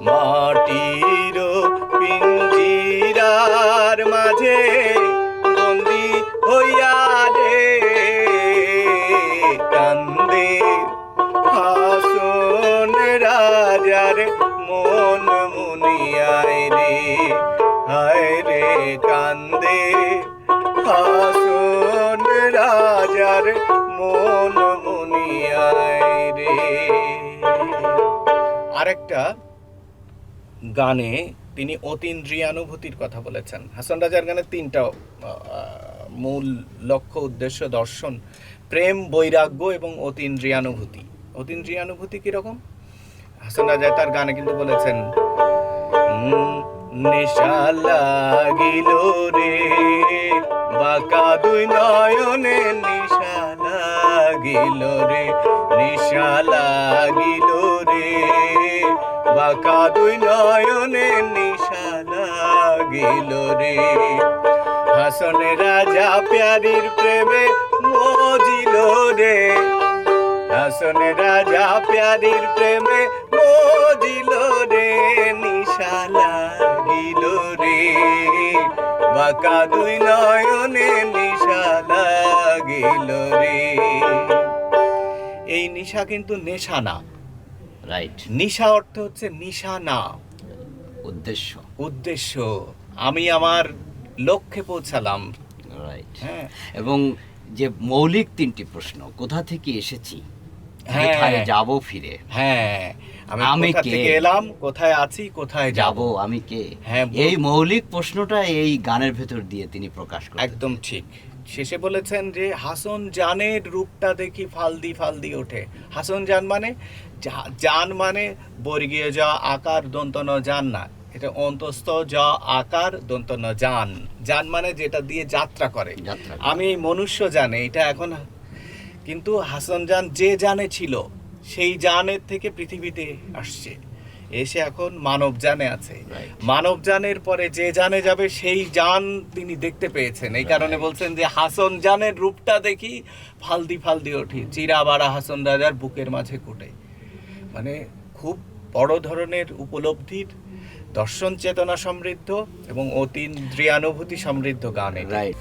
মাটির পিঞ্জিরার মাঝে বন্দি হইয়া রে কান্দে হাসন রাজার মন মুনিয়ায় রে, হায় রে কান্দে হাসন রাজার মন মুনিয়ায় রে। আরেকটা গানে তিনি অতীন্দ্রিয়ানুভূতির কথা বলেছেন। হাসন রাজার গানে তিনটা মূল লক্ষ্য, উদ্দেশ্য, দর্শন: প্রেম, বৈরাগ্য এবং অতীন্দ্রিয়ানুভূতি। অতীন্দ্রিয়ানুভূতি কিরকম? হাসন রাজা তার গানে কিন্তু বলেছেন, নেশা লাগিল রে বাঁকা দুই নয়নে, নেশা লাগিল রে, নেশা লাগিল রে বাঁকা দুই নয়নে, নেশা লাগিল রে। হাসন রাজা প্যারির প্রেমে মজিল রে, হাসন রাজা প্যারির প্রেমে মজিল রে, নিশা লাগিল রে বাঁকা দুই নয়নে, নিশা লাগিল রে। এই নিশা কিন্তু নেশা না, রাইট। নিশা অর্থ হচ্ছে নিশানা, উদ্দেশ্য, উদ্দেশ্য। আমি আমার লক্ষ্যে পৌঁছালাম। রাইট। হ্যাঁ, এবং যে মৌলিক তিনটি প্রশ্ন, কোথা থেকে এসেছি, হ্যাঁ, কোথায় যাব ফিরে, হ্যাঁ, আমি আমি কোথা কে? থেকে এলাম, কোথায় আছি, কোথায় যাব। যাব, আমি কে, হ্যাঁ, এই মৌলিক প্রশ্নটা এই গানের ভেতর দিয়ে তিনি প্রকাশ করেন। একদম ঠিক। শেষে বলেছেন যে হাসন জানের রূপটা দেখি ফালদি ফালদি ওঠে। হাসন জান মানে জান মানে বর্গীয় জ আকার দন্ত ন জান না, এটা অন্তস্থ জ আকার দন্ত ন জান। জান মানে যেটা দিয়ে যাত্রা করে। যাত্রা। আমি মনুষ্য জানে এটা এখন, কিন্তু হাসন জান যে জানে ছিল সেই জানের থেকে পৃথিবীতে আসছে, এসে এখন মানব জানে আছে। Right. মানব জানের পরে যে জানে যাবে সেই জান তিনি দেখতে পেয়েছেন। এই কারণে বলছেন যে হাসন জানের রূপটা দেখি ফালদি ফালদি ওঠি, চিরা বাড়া হাসন রাজার বুকের মাঝে কুটে। মানে খুব বড় ধরনের উপলব্ধির, দর্শন চেতনা সমৃদ্ধ এবং অতীন্দ্রিয়ানুভূতি সমৃদ্ধ গান এটা। রাইট।